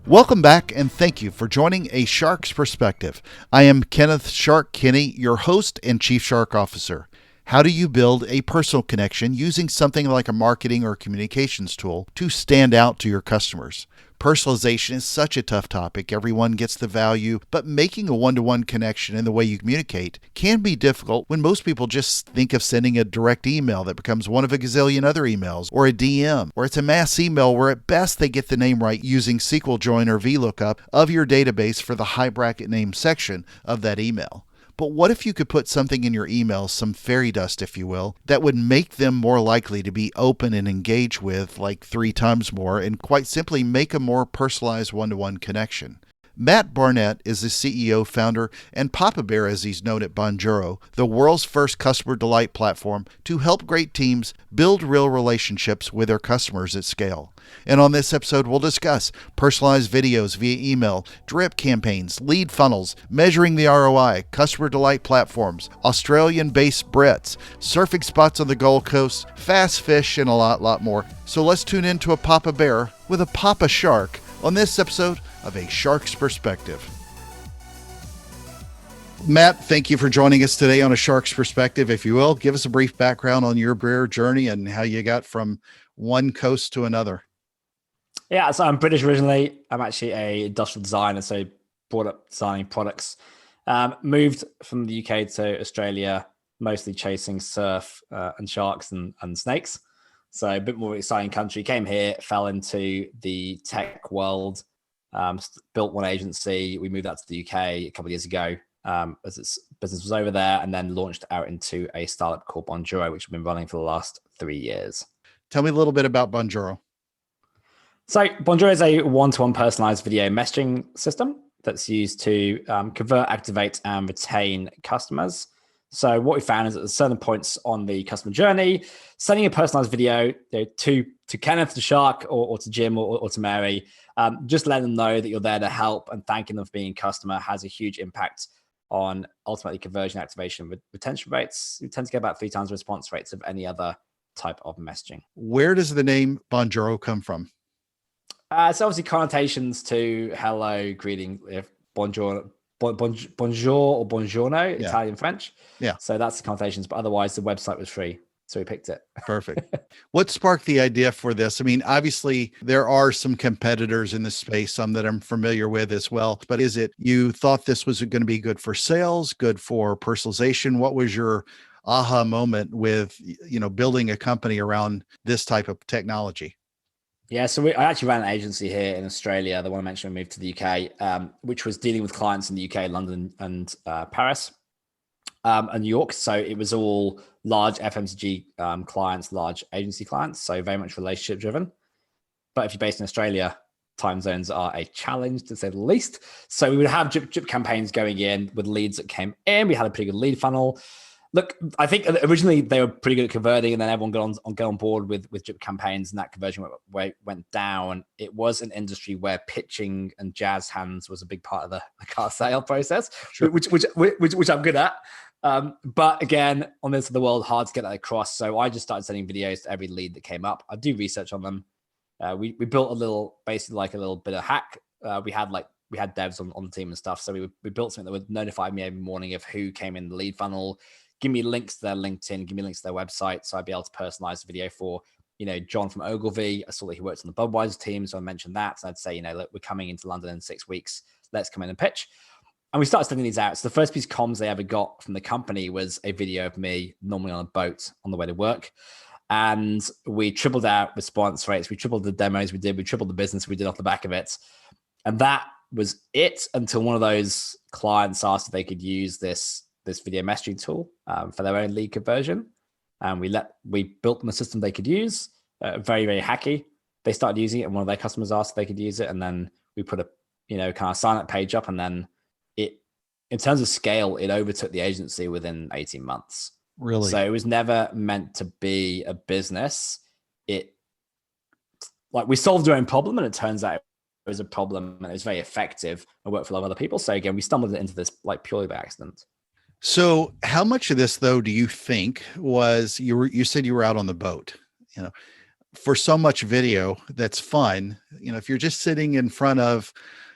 Welcome back, and thank you for joining A Shark's Perspective. I am Kenneth Shark Kinney, your host and Chief Shark Officer. How do you build a personal connection using something like a marketing or communications tool to stand out to your customers? Personalization is such a tough topic. Everyone gets the value, but making a one-to-one connection in the way you communicate can be difficult when most people just think of sending a direct email that becomes one of a gazillion other emails, or a DM, or it's a mass email where at best they get the name right using SQL join or VLOOKUP of your database for the high bracket name section of that email. But what if you could put something in your emails, some fairy dust, if you will, that would make them more likely to be open and engage with like 3 times more, and quite simply make a more personalized one-to-one connection? Matt Barnett is the CEO, founder, and Papa Bear as he's known at Bonjoro, the world's first customer delight platform to help great teams build real relationships with their customers at scale. And on this episode, we'll discuss personalized videos via email, drip campaigns, lead funnels, measuring the ROI, customer delight platforms, Australian-based Brits, surfing spots on the Gold Coast, fast fish, and a lot more. So let's tune into a Papa Bear with a Papa Shark on this episode of A Shark's Perspective. Matt, thank you for joining us today on A Shark's Perspective. If you will, give us a brief background on your bear journey and how you got from one coast to another. Yeah, so I'm British originally. I'm actually a industrial designer, so brought up designing products. Moved from the UK to Australia, mostly chasing surf and sharks and snakes. So a bit more exciting country. Came here, fell into the tech world, built one agency. We moved out to the UK a couple of years ago as its business was over there, and then launched out into a startup called Bonjoro, which we've been running for the last 3 years. Tell me a little bit about Bonjoro. So Bonjoro is a one-to-one personalized video messaging system that's used to convert, activate, and retain customers. So what we found is at certain points on the customer journey, sending a personalized video to Kenneth, to Shark, or to Jim, or to Mary, just letting them know that you're there to help and thanking them for being a customer has a huge impact on ultimately conversion, activation, retention rates. You tend to get about 3 times the response rates of any other type of messaging. Where does the name Bonjoro come from? It's obviously connotations to hello, greeting, bonjour, bonjour or buongiorno, Yeah. Italian, French. Yeah. So that's the connotations. But otherwise, the website was free, so we picked it. Perfect. What sparked the idea for this? I mean, obviously, there are some competitors in this space, some that I'm familiar with as well. But is it you thought this was going to be good for sales, good for personalization? What was your aha moment with building a company around this type of technology? Yeah, so I actually ran an agency here in Australia. The one I mentioned, we moved to the UK, which was dealing with clients in the UK, London, and Paris, and New York. So it was all large FMCG clients, large agency clients. So very much relationship driven. But if you're based in Australia, time zones are a challenge to say the least. So we would have drip campaigns going in with leads that came in. We had a pretty good lead funnel. Look, I think originally they were pretty good at converting, and then everyone got on board with drip campaigns, and that conversion went down. It was an industry where pitching and jazz hands was a big part of the car sale process, sure. which I'm good at. But again, on this of the world, hard to get that across. So I just started sending videos to every lead that came up. I do research on them. We built basically like a little bit of hack. We had devs on the team and stuff. So we built something that would notify me every morning of who came in the lead funnel. Give me links to their LinkedIn, give me links to their website. So I'd be able to personalize the video for, John from Ogilvy. I saw that he works on the Budweiser team. So I mentioned that. And I'd say, look, we're coming into London in 6 weeks. Let's come in and pitch. And we started sending these out. So the first piece of comms they ever got from the company was a video of me normally on a boat on the way to work. And we tripled our response rates. We tripled the demos we did. We tripled the business we did off the back of it. And that was it until one of those clients asked if they could use this video messaging tool for their own lead conversion. And we built them a system they could use, very, very hacky. They started using it, and one of their customers asked if they could use it. And then we put a, kind of sign up page up. And then in terms of scale, it overtook the agency within 18 months. Really? So it was never meant to be a business. We solved our own problem, and it turns out it was a problem, and it was very effective and worked for a lot of other people. So again, we stumbled into this purely by accident. So how much of this, though, do you think was you said you were out on the boat, for so much video that's fun, if you're just sitting in front of,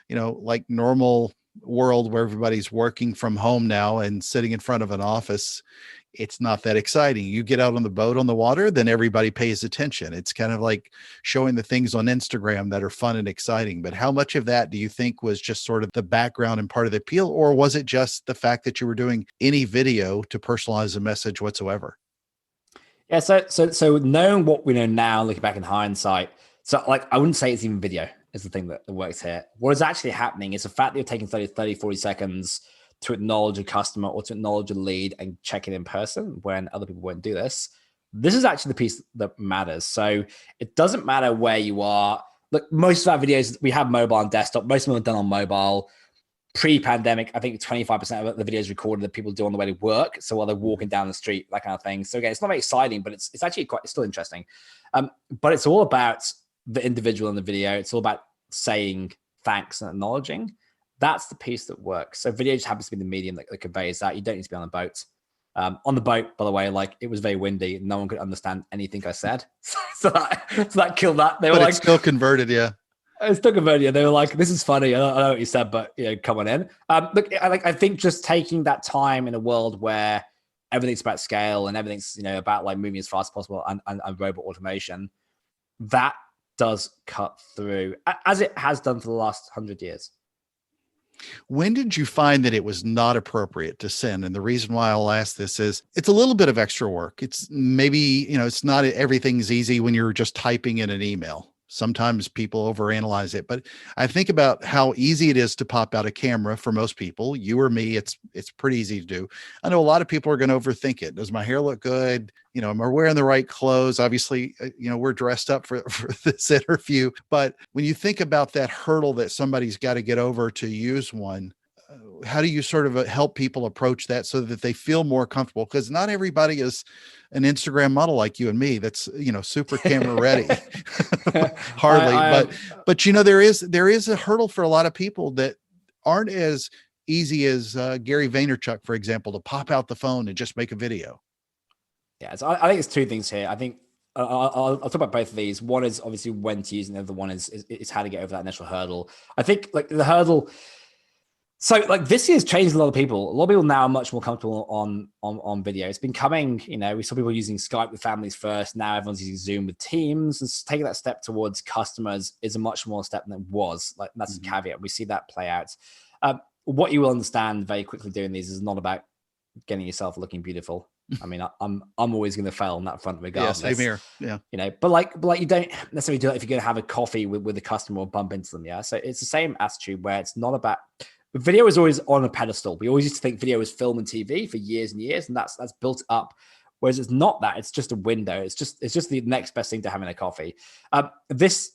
like normal world where everybody's working from home now and sitting in front of an office, it's not that exciting. You get out on the boat on the water, then everybody pays attention. It's kind of like showing the things on Instagram that are fun and exciting. But how much of that do you think was just sort of the background and part of the appeal? Or was it just the fact that you were doing any video to personalize a message whatsoever? Yeah, so knowing what we know now, looking back in hindsight, so like I wouldn't say it's even video is the thing that works here. What is actually happening is the fact that you're taking 30, 40 seconds to acknowledge a customer or to acknowledge a lead and check it in person when other people won't do this. This is actually the piece that matters. So it doesn't matter where you are. Look, most of our videos, we have mobile and desktop. Most of them are done on mobile. Pre-pandemic, I think 25% of the videos recorded that people do on the way to work. So while they're walking down the street, that kind of thing. So again, it's not very exciting, but it's actually it's still interesting. But it's all about the individual in the video. It's all about saying thanks and acknowledging. That's the piece that works. So video just happens to be the medium that conveys that. You don't need to be on a boat. On the boat, by the way, like it was very windy. No one could understand anything I said. so that killed that. They were But like, it's still converted, yeah. It's still converted. They were like, "This is funny. I know what you said, but come on in." Look, I think just taking that time in a world where everything's about scale and everything's about like moving as fast as possible and robot automation, that does cut through as it has done for the last 100 years. When did you find that it was not appropriate to send? And the reason why I'll ask this is it's a little bit of extra work. It's maybe, it's not everything's easy when you're just typing in an email. Sometimes people overanalyze it, but I think about how easy it is to pop out a camera for most people. You or me, it's pretty easy to do. I know a lot of people are going to overthink it. Does my hair look good? Am I wearing the right clothes? Obviously, we're dressed up for this interview, but when you think about that hurdle that somebody's got to get over to use one, how do you sort of help people approach that so that they feel more comfortable? Because not everybody is an Instagram model like you and me that's super camera ready. Hardly. But there is a hurdle for a lot of people that aren't as easy as Gary Vaynerchuk, for example, to pop out the phone and just make a video. Yeah, so I think it's two things here. I think I'll talk about both of these. One is obviously when to use, and the other one is how to get over that initial hurdle. I think like the hurdle. So like this year's changed a lot of people. A lot of people now are much more comfortable on video. It's been coming, we saw people using Skype with families first. Now everyone's using Zoom with teams. And taking that step towards customers is a much more step than it was. Like that's a caveat. We see that play out. What you will understand very quickly doing these is not about getting yourself looking beautiful. I mean, I'm always going to fail on that front regardless. Yeah, same here. Yeah. But like you don't necessarily do it if you're going to have a coffee with a customer or bump into them. Yeah. So it's the same attitude where it's not about. Video is always on a pedestal. We always used to think video is film and TV for years and years, and that's built up. Whereas it's not that; it's just a window. It's just the next best thing to having a coffee. This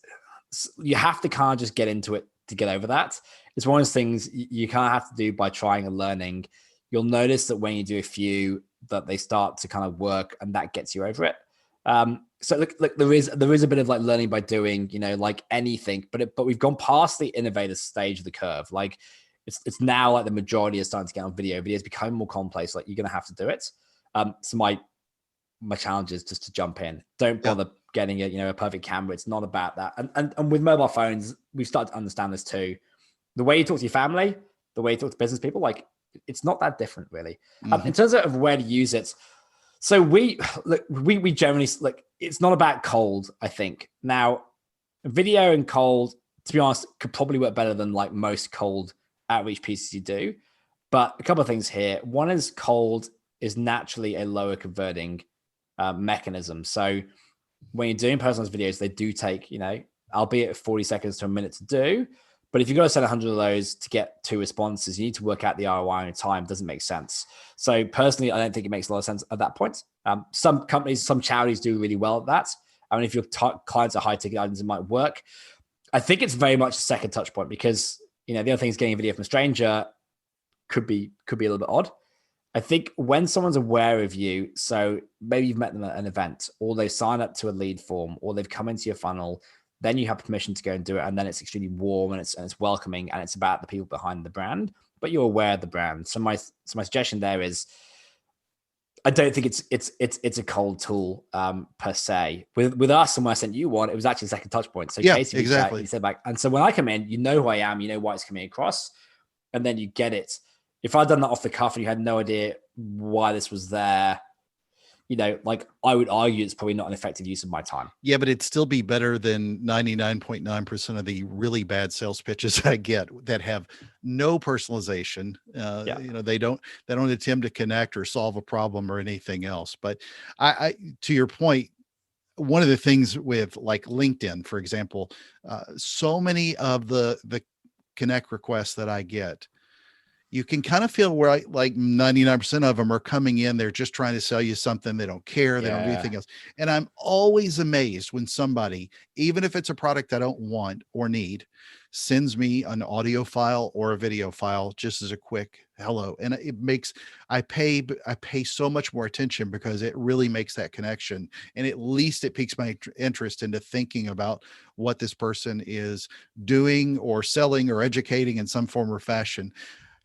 you have to kind of just get into it to get over that. It's one of those things you kind of have to do by trying and learning. You'll notice that when you do a few, that they start to kind of work, and that gets you over it. So look, there is a bit of like learning by doing, like anything, but we've gone past the innovator stage of the curve. Like. It's now like the majority is starting to get on video. Video is becoming more complex. Like you're going to have to do it. So my challenge is just to jump in. Don't bother getting a perfect camera. It's not about that. And with mobile phones, we've started to understand this too. The way you talk to your family, the way you talk to business people, like it's not that different really. In terms of where to use it. So we generally like, it's not about cold, I think. Now video and cold, to be honest, could probably work better than like most cold outreach pieces you do. But a couple of things here. One is cold is naturally a lower converting mechanism. So when you're doing personalized videos, they do take, albeit 40 seconds to a minute to do. But if you've got to send 100 of those to get 2 responses, you need to work out the ROI on your time. It doesn't make sense. So personally, I don't think it makes a lot of sense at that point. Some companies, some charities do really well at that. I mean, if your clients are high ticket items, it might work. I think it's very much a second touch point because the other thing is getting a video from a stranger could be a little bit odd. I think when someone's aware of you, so maybe you've met them at an event or they sign up to a lead form or they've come into your funnel, then you have permission to go and do it. And then it's extremely warm and it's welcoming and it's about the people behind the brand, but you're aware of the brand. So my suggestion there is I don't think it's a cold tool per se. With us, and when I sent you one, it was actually a second touch point. So Yeah, Casey reached out, exactly. he said like, and so when I come in, you know who I am, you know why it's coming across, and then you get it. If I'd done that off the cuff and you had no idea why this was there, like I would argue it's probably not an effective use of my time. Yeah, but it'd still be better than 99.9% of the really bad sales pitches I get that have no personalization. Yeah. They don't attempt to connect or solve a problem or anything else. But I to your point, one of the things with like LinkedIn, for example, so many of the connect requests that I get, you can kind of feel where like 99% of them are coming in. They're just trying to sell you something. They don't care. They don't do Yeah. anything else. And I'm always amazed when somebody, even if it's a product I don't want or need, sends me an audio file or a video file just as a quick hello. And it makes, I pay so much more attention because it really makes that connection. And at least it piques my interest into thinking about what this person is doing or selling or educating in some form or fashion.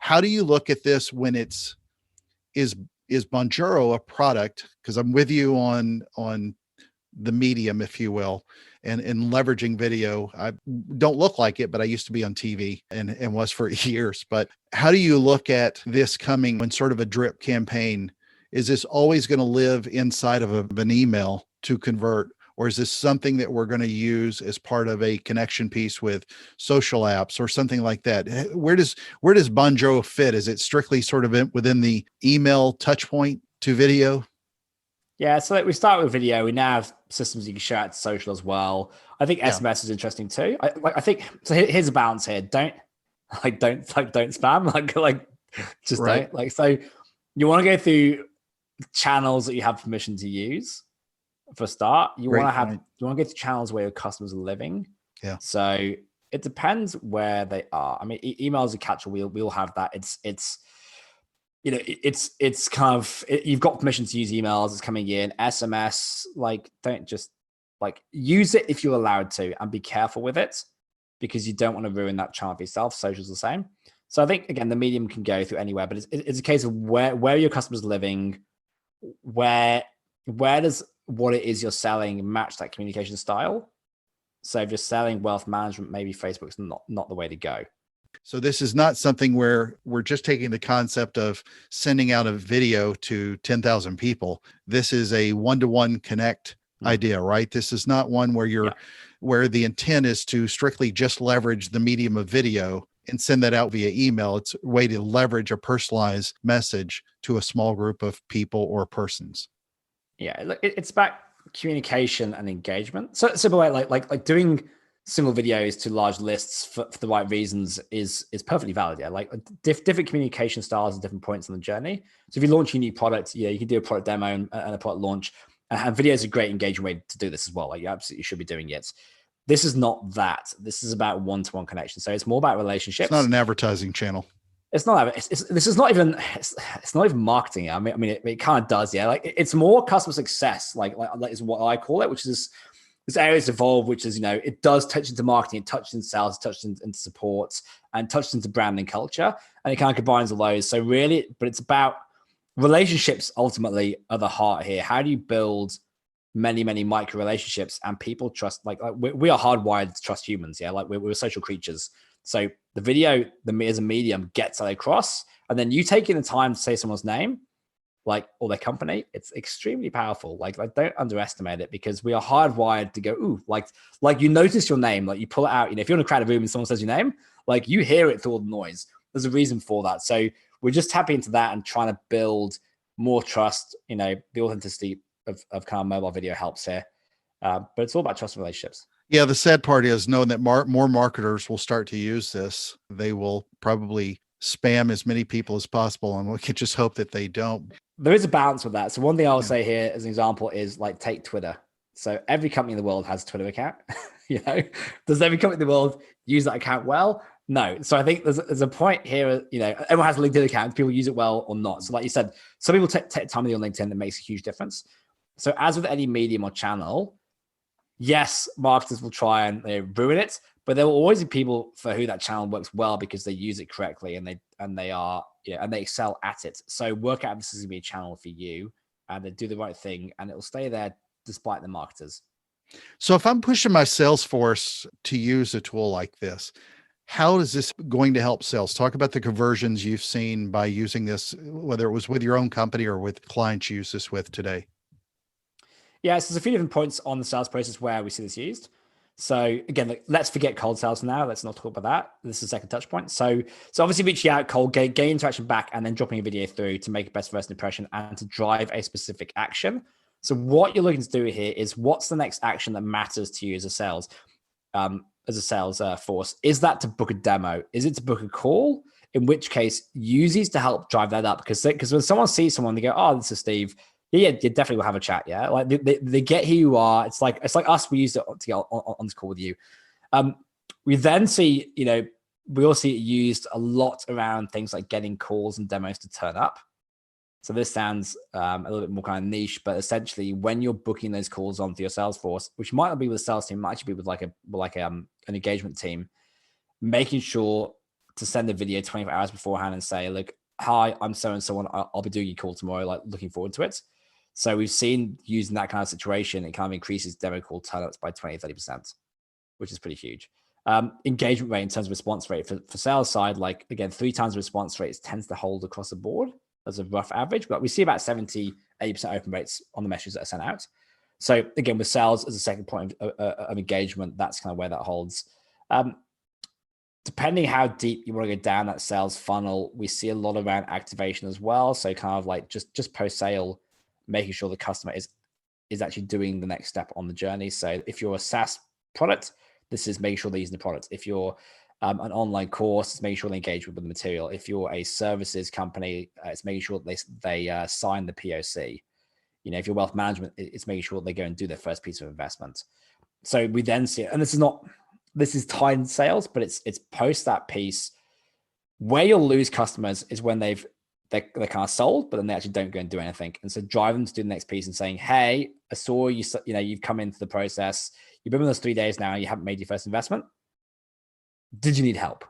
How do you look at this when is Bonjoro a product? Because I'm with you on the medium, if you will, and leveraging video. I don't look like it, but I used to be on TV and was for years. But how do you look at this coming when sort of a drip campaign? Is this always going to live inside of an email to convert? Or is this something that we're going to use as part of a connection piece with social apps or something like that? Where does Bonjoro fit? Is it strictly sort of within the email touch point to video? Yeah, so we start with video. We now have systems you can share out to social as well. I think Yeah, SMS is interesting too. I think so. Here's a balance here. Don't spam. Just right, don't so. You want to go through channels that you have permission to use for a start. You great want to point. go through channels where your customers are living. Yeah. So it depends where they are. I mean, email is a catch. We'll have that. It's kind of you've got permission to use emails. It's coming in SMS. Like, don't just use it if you're allowed to, and be careful with it because you don't want to ruin that channel for yourself. Social's the same. So I think again, the medium can go through anywhere, but it's a case of where your customers living, where does what it is you're selling match that communication style. So if you're selling wealth management, maybe Facebook's not the way to go. So this is not something where we're just taking the concept of sending out a video to 10,000 people. This is a one-to-one connect idea, right? This is not one where where the intent is to strictly just leverage the medium of video and send that out via email. It's a way to leverage a personalized message to a small group of people or persons. Yeah, look, it's about communication and engagement. So simple way, like doing single videos to large lists for the right reasons is perfectly valid. Yeah, like different communication styles at different points on the journey. So if you launch a new product, you can do a product demo and a product launch. And video is a great engaging way to do this as well. Like you absolutely should be doing it. This is not that. This is about one-to-one connection. So it's more about relationships. It's not an advertising channel. It's not. This is not even. It's not even marketing. I mean, it kind of does. Yeah, like it's more customer success. Like is what I call it, which is this area's evolved, which is it does touch into marketing, it touches into sales, it touches into support, and touches into brand and culture, and it kind of combines all those. So really, but it's about relationships. Ultimately, are the heart here. How do you build many micro relationships and people trust? Like we are hardwired to trust humans. Yeah, like we're social creatures. So the video, as a medium, gets that across, and then you taking the time to say someone's name, or their company, it's extremely powerful. Like don't underestimate it, because we are hardwired to go, ooh, like you notice your name, like you pull it out. If you're in a crowded room and someone says your name, like you hear it through all the noise. There's a reason for that. So we're just tapping into that and trying to build more trust. The authenticity of kind of mobile video helps here, but it's all about trust and relationships. Yeah, the sad part is knowing that more marketers will start to use this. They will probably spam as many people as possible, and we can just hope that they don't. There is a balance with that. So one thing I'll say here as an example is take Twitter. So every company in the world has a Twitter account. Does every company in the world use that account well? No. So I think there's a point here. Everyone has a LinkedIn account. People use it well or not. So like you said, some people take time on LinkedIn. That makes a huge difference. So as with any medium or channel, yes, marketers will try and ruin it, but there will always be people for who that channel works well because they use it correctly and they excel at it. So work out if this is going to be a channel for you and they do the right thing, and it'll stay there despite the marketers. So if I'm pushing my sales force to use a tool like this, how is this going to help sales? Talk about the conversions you've seen by using this, whether it was with your own company or with clients you use this with today. Yeah, so there's a few different points on the sales process where we see this used. So again, let's forget cold sales now. Let's not talk about that. This is the second touch point. So obviously reaching out cold, gain interaction back, and then dropping a video through to make a best first impression and to drive a specific action. So what you're looking to do here is, what's the next action that matters to you as a sales force? Is that to book a demo? Is it to book a call? In which case, use these to help drive that up, because when someone sees someone, they go, "Oh, this is Steve. Yeah, you definitely will have a chat." Yeah, like they get who you are. It's like us. We used it to get on this call with you. We then see, we all see it used a lot around things like getting calls and demos to turn up. So this sounds a little bit more kind of niche, but essentially, when you're booking those calls onto your sales force, which might not be with a sales team, might actually be with an engagement team, making sure to send a video 24 hours beforehand and say, "Look, hi, I'm so and so on. I'll be doing your call tomorrow. Like, looking forward to it." So we've seen, using that kind of situation, it kind of increases demo call turnups by 20-30%, which is pretty huge. Engagement rate in terms of response rate for sales side, like again, 3 times the response rate tends to hold across the board as a rough average, but we see about 70-80% open rates on the messages that are sent out. So again, with sales as a second point of engagement, that's kind of where that holds. Depending how deep you want to go down that sales funnel, we see a lot around activation as well. So kind of like just post sale, making sure the customer is actually doing the next step on the journey. So if you're a SaaS product, this is making sure they're using the product. If you're an online course, it's making sure they engage with the material. If you're a services company, it's making sure that they sign the POC. If you're wealth management, it's making sure they go and do their first piece of investment. So we then see it, and this is tied sales, but it's post that piece. Where you'll lose customers is when they're kind of sold, but then they actually don't go and do anything. And so drive them to do the next piece and saying, "Hey, I saw you, you've come into the process. You've been with us 3 days now. You haven't made your first investment. Did you need help?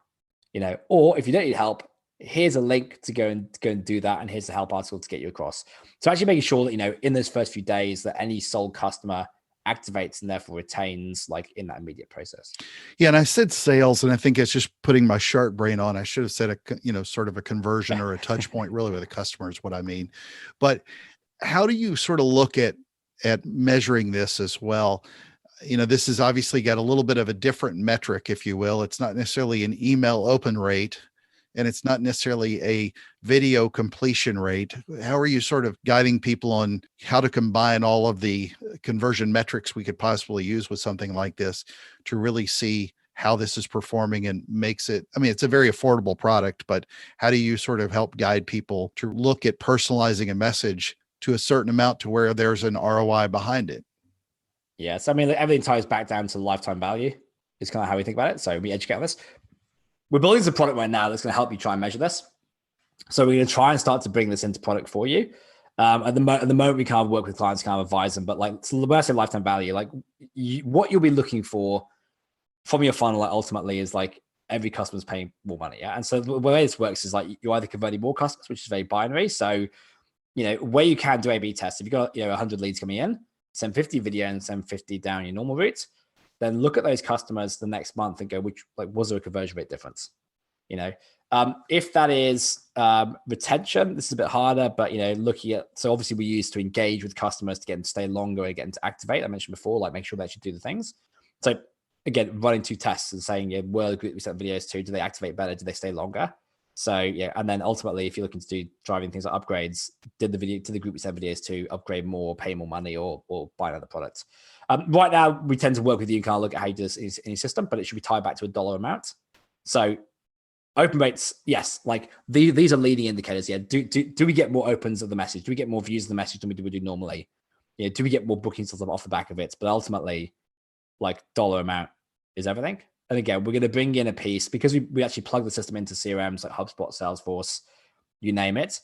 Or if you don't need help, here's a link to go and do that. And here's the help article to get you across." So actually making sure that, in those first few days, that any sold customer activates and therefore retains, like, in that immediate process. Yeah. And I said sales, and I think it's just putting my shark brain on. I should have said sort of a conversion or a touch point really with a customer is what I mean. But how do you sort of look at measuring this as well? This has obviously got a little bit of a different metric, if you will. It's not necessarily an email open rate, and it's not necessarily a video completion rate. How are you sort of guiding people on how to combine all of the conversion metrics we could possibly use with something like this to really see how this is performing and makes it, it's a very affordable product, but how do you sort of help guide people to look at personalizing a message to a certain amount to where there's an ROI behind it? Yeah. So, everything ties back down to lifetime value is kind of how we think about it. So we educate on this. We're building a product right now that's going to help you try and measure this. So we're going to try and start to bring this into product for you. At the moment, we kind of work with clients, kind of advise them. But when I say lifetime value, what you'll be looking for from your funnel, ultimately, is every customer's paying more money. Yeah. And so the way this works is you're either converting more customers, which is very binary. So, where you can do A/B tests, if you've got 100 leads coming in, send 50 video and send 50 down your normal route. Then look at those customers the next month and go, was there a conversion rate difference? If that is retention, this is a bit harder, but looking at, so obviously we use to engage with customers to get them to stay longer and get them to activate. I mentioned before, make sure they actually do the things. So again, running 2 tests and saying, were the group we sent videos to, do they activate better? Do they stay longer? So yeah, and then ultimately, if you're looking to do driving things like upgrades, did the group we sent videos to upgrade more, pay more money, or buy another product? Right now, we tend to work with you and kind of look at how you do this in your system, but it should be tied back to a dollar amount. So open rates, yes, these are leading indicators. Yeah, do we get more opens of the message? Do we get more views of the message than we do normally? Do we get more bookings off the back of it? But ultimately, dollar amount is everything. And again, we're going to bring in a piece because we actually plug the system into CRMs like HubSpot, Salesforce, you name it.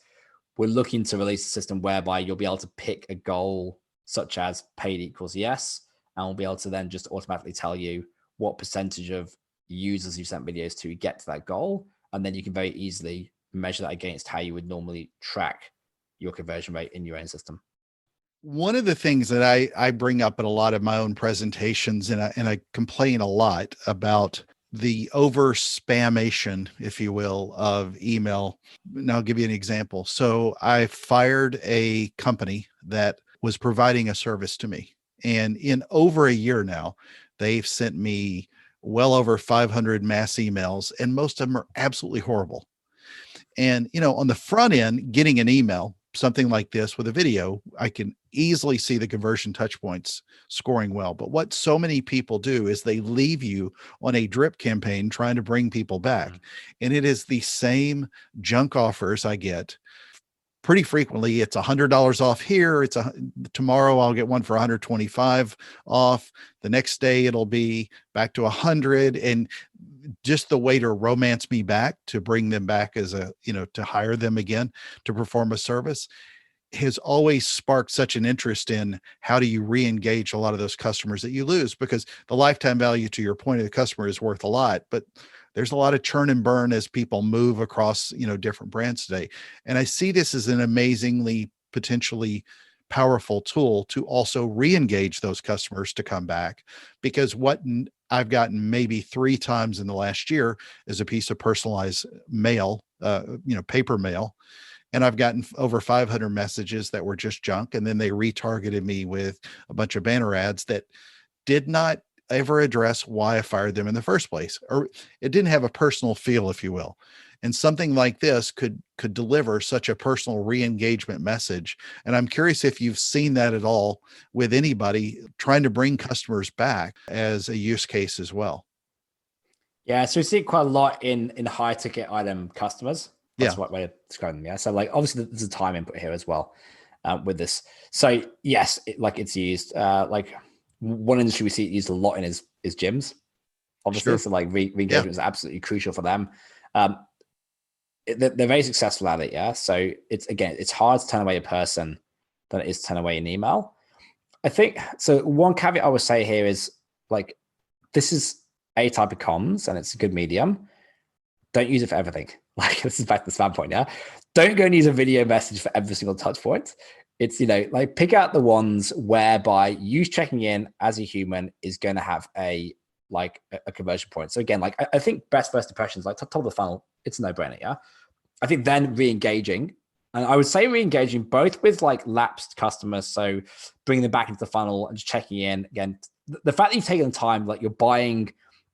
We're looking to release a system whereby you'll be able to pick a goal such as paid equals yes, and we'll be able to then just automatically tell you what percentage of users you've sent videos to get to that goal. And then you can very easily measure that against how you would normally track your conversion rate in your own system. One of the things that I bring up in a lot of my own presentations, and I complain a lot about the over spammation, if you will, of email. And I'll give you an example. So I fired a company that was providing a service to me. And in over a year now, they've sent me well over 500 mass emails, and most of them are absolutely horrible. And, on the front end, getting an email, something like this with a video, I can easily see the conversion touch points scoring well. But what so many people do is they leave you on a drip campaign trying to bring people back. And it is the same junk offers I get pretty frequently. It's $100 off here. Tomorrow I'll get one for 125 off. The next day it'll be back to 100. And just the way to romance me back, to bring them back to hire them again to perform a service, has always sparked such an interest in how do you re-engage a lot of those customers that you lose, because the lifetime value, to your point, of the customer is worth a lot, but there's a lot of churn and burn as people move across, different brands today. And I see this as an amazingly potentially powerful tool to also re-engage those customers to come back, because what I've gotten maybe 3 times in the last year is a piece of personalized mail, paper mail. And I've gotten over 500 messages that were just junk. And then they retargeted me with a bunch of banner ads that did not ever address why I fired them in the first place, or it didn't have a personal feel, if you will. And something like this could deliver such a personal re-engagement message. And I'm curious if you've seen that at all with anybody trying to bring customers back as a use case as well. Yeah, so we see it quite a lot in high ticket item customers. That's Yeah, what way to describe them. Yeah, so like obviously there's a time input here as well with this. So yes, it's used. Like one industry we see it used a lot in is gyms, obviously. sure. So like re-engagement Yeah, is absolutely crucial for them. Um, they're very successful at it. Yeah, so it's hard to turn away a person than it is to turn away an email. I think so. One caveat I would say here is like this is a type of comms and it's a good medium. Don't use it for everything. Like this is back to the spam point. Yeah. Don't go and use a video message for every single touch point. It's, like pick out the ones whereby you checking in as a human is going to have a conversion point. So again, I think best first impressions, like top of the funnel, it's a no brainer. Yeah. I think then re-engaging, and I would say re-engaging both with like lapsed customers. So bringing them back into the funnel and just checking in again. The fact that you've taken the time, like you're buying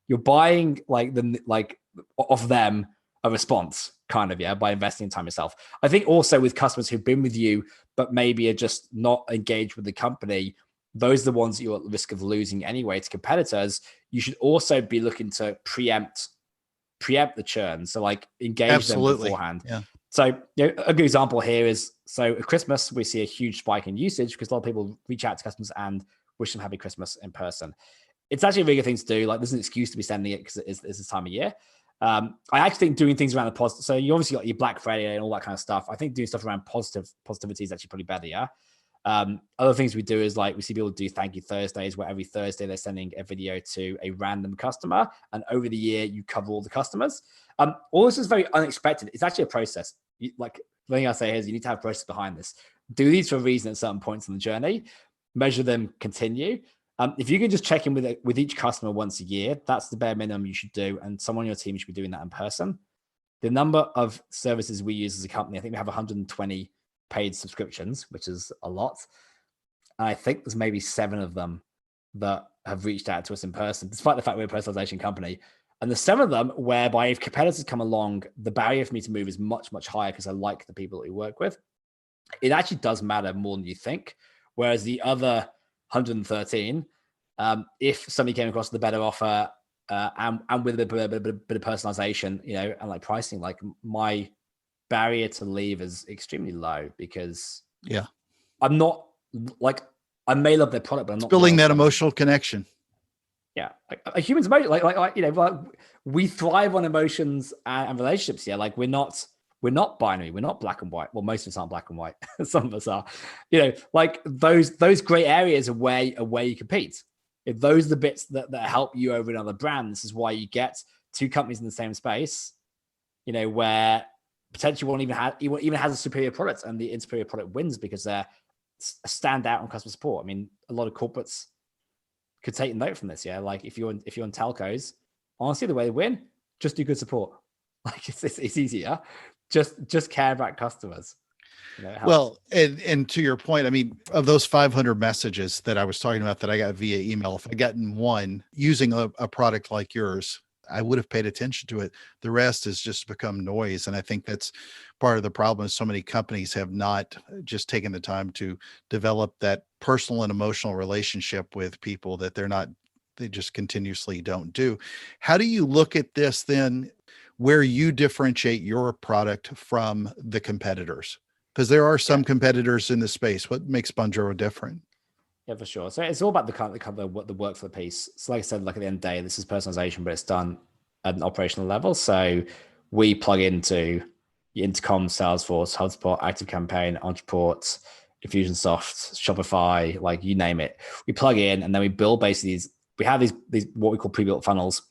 like off them a response kind of, yeah, by investing in time yourself. I think also with customers who've been with you, but maybe are just not engaged with the company, those are the ones that you're at risk of losing anyway to competitors. You should also be looking to preempt the churn. So like engage them absolutely. beforehand. Yeah. So a good example here is, so at Christmas, we see a huge spike in usage because a lot of people reach out to customers and wish them happy Christmas in person. It's actually a really good thing to do. Like there's an excuse to be sending it because it's this time of year. I actually think doing things around the positive. So you obviously got your Black Friday and all that kind of stuff. I think doing stuff around positivity is actually probably better. Yeah. Other things we do is like we see people do Thank You Thursdays, where every Thursday they're sending a video to a random customer, and over the year you cover all the customers. All this is very unexpected. It's actually a process. The thing I say here is you need to have a process behind this. Do these for a reason at certain points in the journey. Measure them, continue. If you can just check in with each customer once a year, that's the bare minimum you should do. And someone on your team should be doing that in person. The number of services we use as a company, I think we have 120 paid subscriptions, which is a lot. And I think there's maybe 7 of them that have reached out to us in person, despite the fact we're a personalization company. And there's 7 of them whereby if competitors come along, the barrier for me to move is much, much higher because I like the people that we work with. It actually does matter more than you think. Whereas the other 113, if somebody came across the better offer and with a bit of personalization, and like pricing, like my barrier to leave is extremely low because I'm not like, I may love their product, but I'm not building that emotional connection. Yeah, a human's emotion, like we thrive on emotions and relationships. Yeah, like we're not binary. We're not black and white. Well, most of us aren't black and white. Some of us are. Like those gray areas are where you compete. If those are the bits that help you over another brand, this is why you get 2 companies in the same space. Where potentially one even has a superior product, and the superior product wins because they're stand out on customer support. I mean, a lot of corporates could take note from this. Yeah, like if you're in telcos, honestly, the way to win, just do good support. Like it's easier. Just care about customers. You know, it helps. Well, and to your point, I mean, of those 500 messages that I was talking about that I got via email, if I gotten one using a product like yours, I would have paid attention to it. The rest has just become noise. And I think that's part of the problem. So many companies have not just taken the time to develop that personal and emotional relationship with people that they just continuously don't do. How do you look at this then, where you differentiate your product from the competitors? Because there are some competitors in the space. What makes Bonjoro different? Yeah, for sure. So it's all about the workflow piece. So like I said, like at the end of the day, this is personalization, but it's done at an operational level. So we plug into Intercom, Salesforce, HubSpot, ActiveCampaign, Ontraport, Infusionsoft, Shopify, like you name it. We plug in and then we build basically we have these what we call pre-built funnels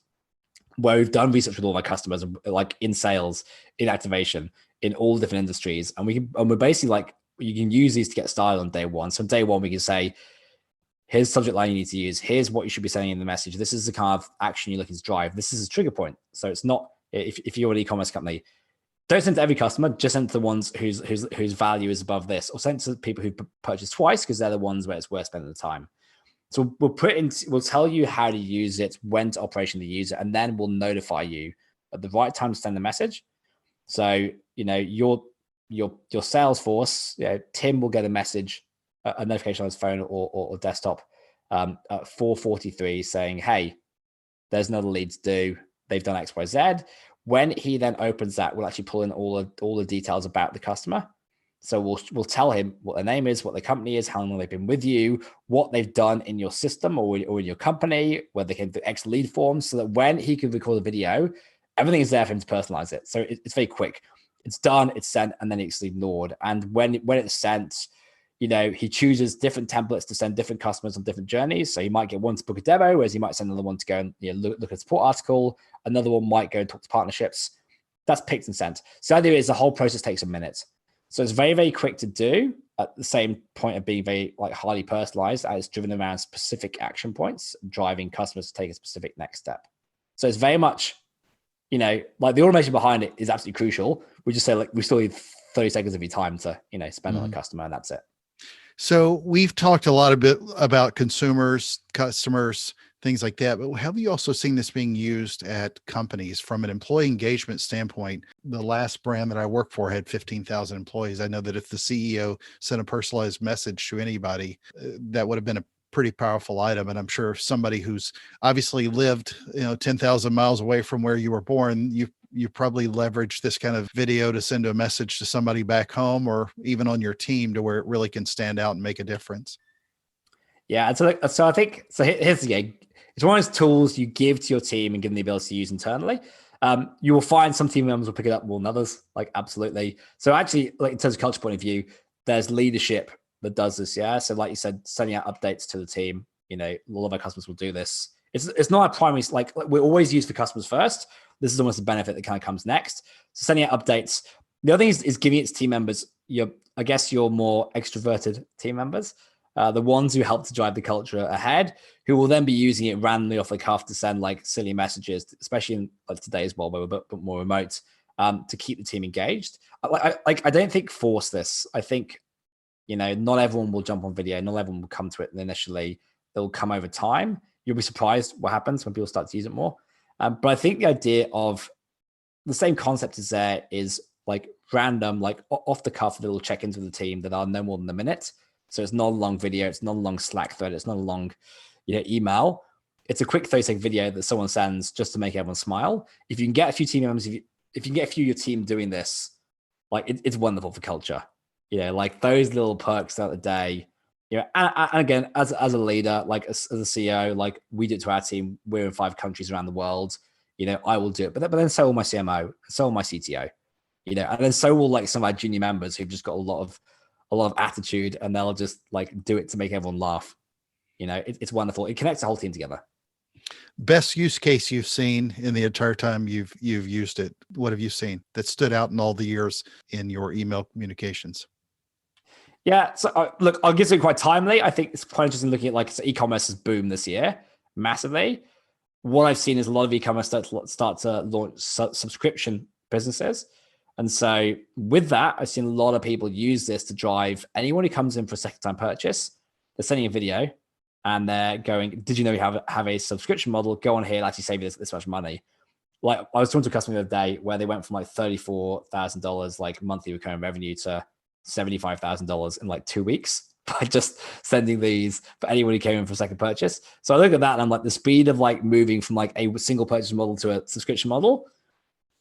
where we've done research with all of our customers, like in sales, in activation, in all different industries. And we're basically like, you can use these to get started on day one. So day one, we can say, here's the subject line you need to use. Here's what you should be saying in the message. This is the kind of action you're looking to drive. This is a trigger point. So it's not, if you're an e-commerce company, don't send to every customer, just send to the ones whose value is above this, or send to people who purchase twice because they're the ones where it's worth spending the time. So we'll tell you how to use it, when to operationally use it, and then we'll notify you at the right time to send the message. So, you know, your Salesforce, Tim will get a message, a notification on his phone or desktop at 4:43 saying, hey, there's another lead to do. They've done X, Y, Z. When he then opens that, we'll actually pull in all the details about the customer. So we'll tell him what their name is, what their company is, how long they've been with you, what they've done in your system or in your company, where they can do X lead forms, so that when he can record a video, everything is there for him to personalize it. So it's very quick. It's done, it's sent, and then it's ignored. And when it's sent, you know, he chooses different templates to send different customers on different journeys. So he might get one to book a demo, whereas he might send another one to go and look at a support article. Another one might go and talk to partnerships. That's picked and sent. So the idea is the whole process takes a minute. So it's very, very quick to do, at the same point of being very like highly personalized, as it's driven around specific action points, driving customers to take a specific next step. So it's very much, you know, like the automation behind it is absolutely crucial. We just say, like, we still need 30 seconds of your time to, you know, spend on a customer, and that's it. So we've talked a lot about consumers, customers, things like that, but have you also seen this being used at companies from an employee engagement standpoint? The last brand that I worked for had 15,000 employees. I know that if the CEO sent a personalized message to anybody, that would have been a pretty powerful item. And I'm sure somebody who's obviously lived, 10,000 miles away from where you were born, you probably leverage this kind of video to send a message to somebody back home or even on your team to where it really can stand out and make a difference. Yeah. And so I think, so here's the game. It's one of those tools you give to your team and give them the ability to use internally. You will find some team members will pick it up more than others, like absolutely. So actually, like in terms of culture point of view, there's leadership that does this. Yeah. So like you said, sending out updates to the team, you know, a lot of our customers will do this. It's not a primary, like we always use for customers first. This is almost a benefit that kind of comes next. So sending out updates. The other thing is giving it to team members, your more extroverted team members, the ones who help to drive the culture ahead, who will then be using it randomly off the cuff to send like silly messages, especially in like today's world where we're a bit more remote, to keep the team engaged. I don't think force this. I think, you know, not everyone will jump on video. Not everyone will come to it initially. They'll come over time. You'll be surprised what happens when people start to use it more. But I think the idea of the same concept is there is like random, like off the cuff little check-ins with the team that are no more than a minute. So it's not a long video. It's not a long Slack thread. It's not a long, email. It's a quick 30-second video that someone sends just to make everyone smile. If you can get a few team members, if you can get a few of your team doing this, like it's wonderful for culture. Like those little perks throughout the day. And again, as a leader, like as a CEO, like we do it to our team. We're in 5 countries around the world. I will do it, but then so will my CMO, so will my CTO. And then so will like some of our junior members who've just got a lot of attitude, and they'll just like do it to make everyone laugh. It's wonderful. It connects the whole team together. Best use case you've seen in the entire time you've used it. What have you seen that stood out in all the years in your email communications? Yeah. So look, I'll give it quite timely. I think it's quite interesting looking at like e-commerce has boomed this year massively. What I've seen is a lot of e-commerce start to launch subscription businesses. And so with that, I've seen a lot of people use this to drive anyone who comes in for a second time purchase. They're sending a video and they're going, did you know we have a subscription model? Go on here, it'll actually save you this much money. Like I was talking to a customer the other day where they went from like $34,000 like monthly recurring revenue to $75,000 in like 2 weeks by just sending these for anyone who came in for a second purchase. So I look at that and I'm like, the speed of like moving from like a single purchase model to a subscription model,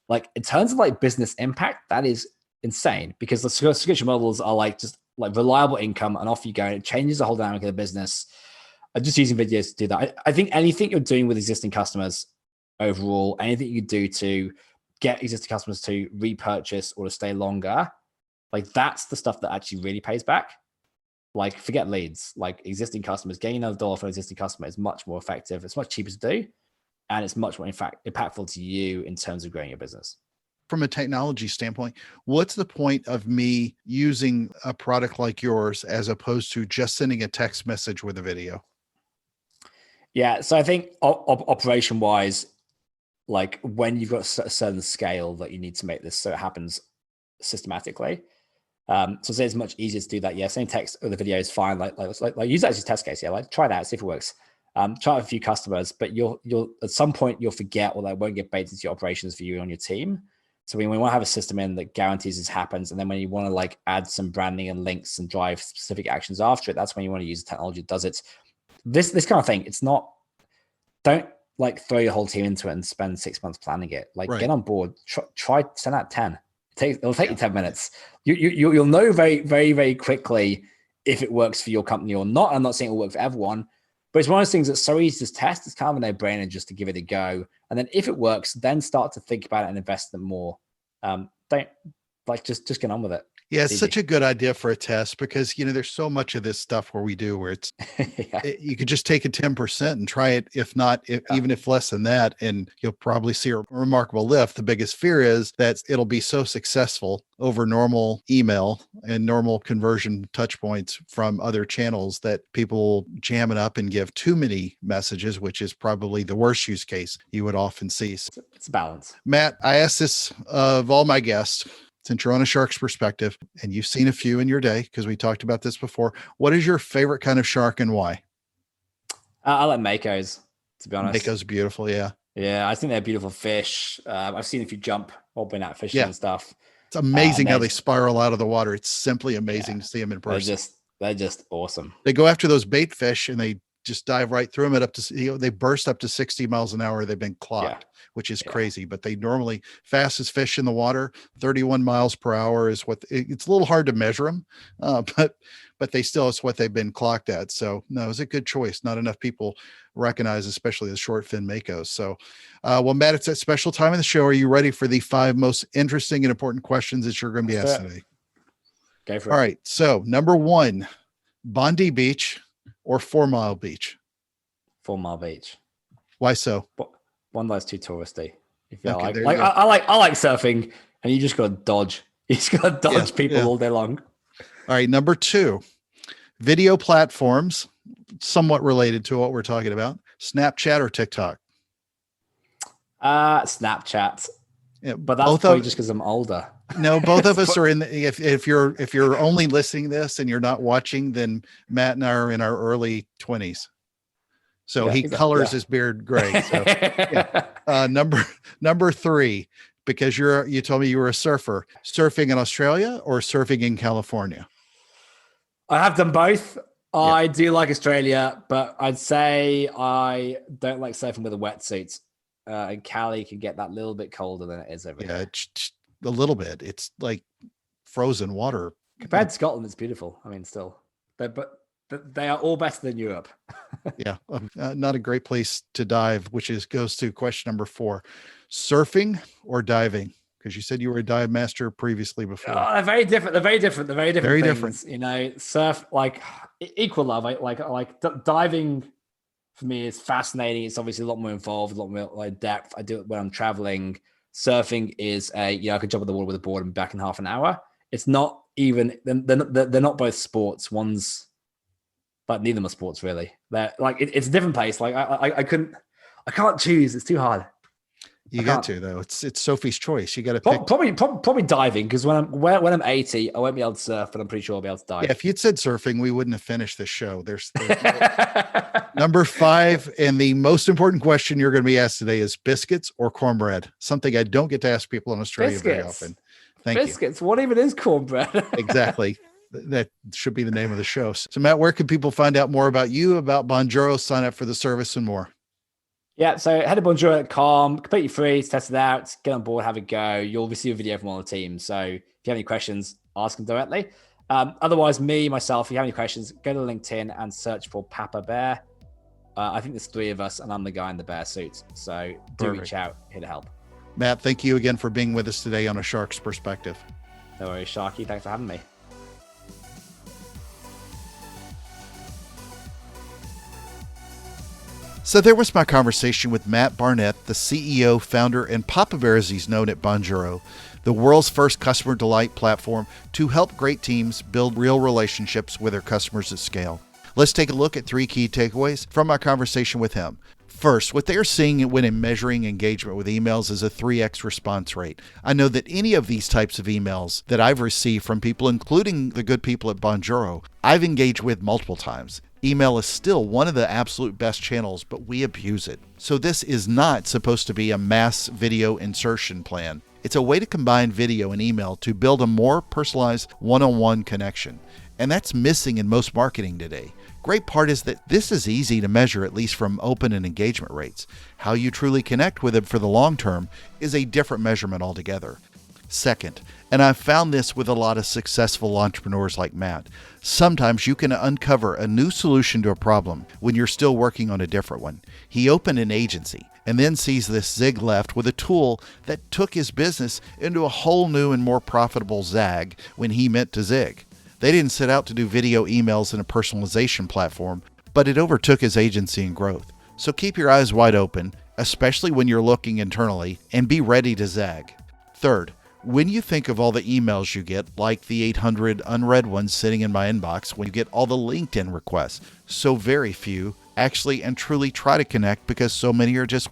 like in terms of like business impact, that is insane because the subscription models are like just like reliable income and off you go. It changes the whole dynamic of the business. I'm just using videos to do that. I think anything you're doing with existing customers overall, anything you do to get existing customers to repurchase or to stay longer, like that's the stuff that actually really pays back. Like forget leads, like existing customers, getting another dollar for an existing customer is much more effective. It's much cheaper to do. And it's much more, in fact, impactful to you in terms of growing your business. From a technology standpoint, what's the point of me using a product like yours as opposed to just sending a text message with a video? Yeah. So I think operation wise, like when you've got a certain scale that you need to make this so it happens systematically. So say it's much easier to do that. Yeah. Same text or the video is fine. Like use that as a test case. Yeah. Like try that, see if it works. Try with a few customers, but you'll at some point you'll forget or that won't get baked into your operations for you on your team. So we want to have a system in that guarantees this happens. And then when you want to like add some branding and links and drive specific actions after it, that's when you want to use the technology that does it. This kind of thing, it's not, don't like throw your whole team into it and spend 6 months planning it. Like get on board, try send out 10. It'll take you 10 minutes. You'll know very, very, very quickly if it works for your company or not. I'm not saying it will work for everyone, but it's one of those things that's so easy to test. It's kind of a no-brainer just to give it a go. And then if it works, then start to think about it and invest in more. Don't like just get on with it. Yeah, it's such a good idea for a test because, there's so much of this stuff where it's, you could just take a 10% and try it. If not, even if less than that, and you'll probably see a remarkable lift. The biggest fear is that it'll be so successful over normal email and normal conversion touch points from other channels that people jam it up and give too many messages, which is probably the worst use case you would often see. It's a balance. Matt, I asked this of all my guests. Since you're on a shark's perspective and you've seen a few in your day, because we talked about this before, what is your favorite kind of shark and why? I like Makos, to be honest. Makos beautiful, yeah. Yeah, I think they're beautiful fish. I've seen a few jump or been out fishing and stuff. It's amazing how they spiral out of the water. It's simply amazing to see them in person. They're just awesome. They go after those bait fish and they just dive right through them at up to, they burst up to 60 miles an hour. They've been clocked, which is crazy, but they normally fastest fish in the water, 31 miles per hour is what it's a little hard to measure them. But they still, it's what they've been clocked at. So no, it's a good choice. Not enough people recognize, especially the short fin Makos. So, well, Matt, it's a special time in the show. Are you ready for the 5 most interesting and important questions that you're going to be asked today? Go for it. All right. So number 1, Bondi Beach or 4 Mile Beach? 4 Mile Beach. Why so? One of those too touristy. If you Okay, like I like surfing, and you just got to dodge. You just got to dodge people all day long. All right, number 2, video platforms, somewhat related to what we're talking about. Snapchat or TikTok? Snapchat. Yeah, but that's probably just because I'm older. No, both of us are in the, if you're only listening to this and you're not watching, then Matt and I are in our early 20s. So he colors his beard gray. So number 3, because you told me you were a surfer, surfing in Australia or surfing in California? I have done both. I do like Australia, but I'd say I don't like surfing with a wetsuit. And Cali can get that little bit colder than it is over here. A little bit. It's like frozen water. Compared to Scotland, it's beautiful. I mean, still, but they are all better than Europe. Not a great place to dive, which goes to question number 4: surfing or diving? Because you said you were a dive master previously before. They're very different. They're very different. Very different. Surf like equal love. Like diving. For me, it's fascinating. It's obviously a lot more involved, a lot more like depth. I do it when I'm traveling. Surfing is I could jump in the water with a board and be back in half an hour. It's not even they're not both sports. One's but neither are sports really. They're like it's a different pace. Like I can't choose. It's too hard. You got to though. It's Sophie's choice. You got to pick. Probably diving, because when I'm 80, I won't be able to surf, but I'm pretty sure I'll be able to dive. Yeah, if you'd said surfing, we wouldn't have finished the show. There's number 5, and the most important question you're going to be asked today is biscuits or cornbread. Something I don't get to ask people in Australia very often. Thank you. Biscuits. What even is cornbread? Exactly. That should be the name of the show. So Matt, where can people find out more about you, about Bonjoro, sign up for the service and more? Yeah, so head to bonjoro.com, completely free, test it out, get on board, have a go. You'll receive a video from one of the team. So if you have any questions, ask them directly. Otherwise, myself, if you have any questions, go to LinkedIn and search for Papa Bear. I think there's 3 of us, and I'm the guy in the bear suit. So do reach out, here to help. Matt, thank you again for being with us today on A Shark's Perspective. No worries, Sharky. Thanks for having me. So there was my conversation with Matt Barnett, the CEO, founder, and Papa Bear as he's known at Bonjoro, the world's first customer delight platform to help great teams build real relationships with their customers at scale. Let's take a look at 3 key takeaways from my conversation with him. First, what they're seeing when measuring engagement with emails is a 3x response rate. I know that any of these types of emails that I've received from people, including the good people at Bonjoro, I've engaged with multiple times. Email is still one of the absolute best channels, but we abuse it. So this is not supposed to be a mass video insertion plan. It's a way to combine video and email to build a more personalized one-on-one connection. And that's missing in most marketing today. Great part is that this is easy to measure, at least from open and engagement rates. How you truly connect with them for the long term is a different measurement altogether. Second, and I've found this with a lot of successful entrepreneurs like Matt, sometimes you can uncover a new solution to a problem when you're still working on a different one. He opened an agency and then sees this zig left with a tool that took his business into a whole new and more profitable zag when he meant to zig. They didn't set out to do video emails in a personalization platform, but it overtook his agency in growth. So keep your eyes wide open, especially when you're looking internally, and be ready to zag. Third, when you think of all the emails you get, like the 800 unread ones sitting in my inbox, when you get all the LinkedIn requests, so very few actually and truly try to connect because so many are just,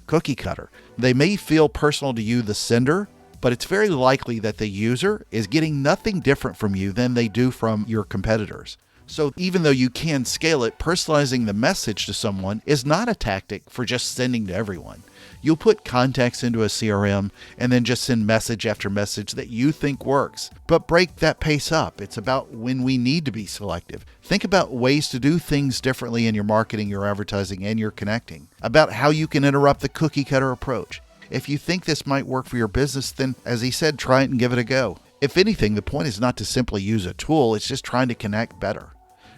cookie cutter. They may feel personal to you, the sender, but it's very likely that the user is getting nothing different from you than they do from your competitors. So even though you can scale it, personalizing the message to someone is not a tactic for just sending to everyone. You'll put context into a CRM and then just send message after message that you think works. But break that pace up. It's about when we need to be selective. Think about ways to do things differently in your marketing, your advertising, and your connecting. About how you can interrupt the cookie cutter approach. If you think this might work for your business, then, as he said, try it and give it a go. If anything, the point is not to simply use a tool, it's just trying to connect better.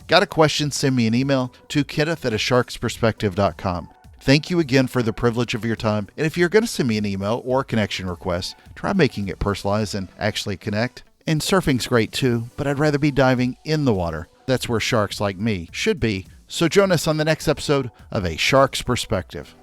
Got a question? Send me an email to kenneth@asharksperspective.com. Thank you again for the privilege of your time. And if you're going to send me an email or a connection request, try making it personalized and actually connect. And surfing's great too, but I'd rather be diving in the water. That's where sharks like me should be. So join us on the next episode of A Shark's Perspective.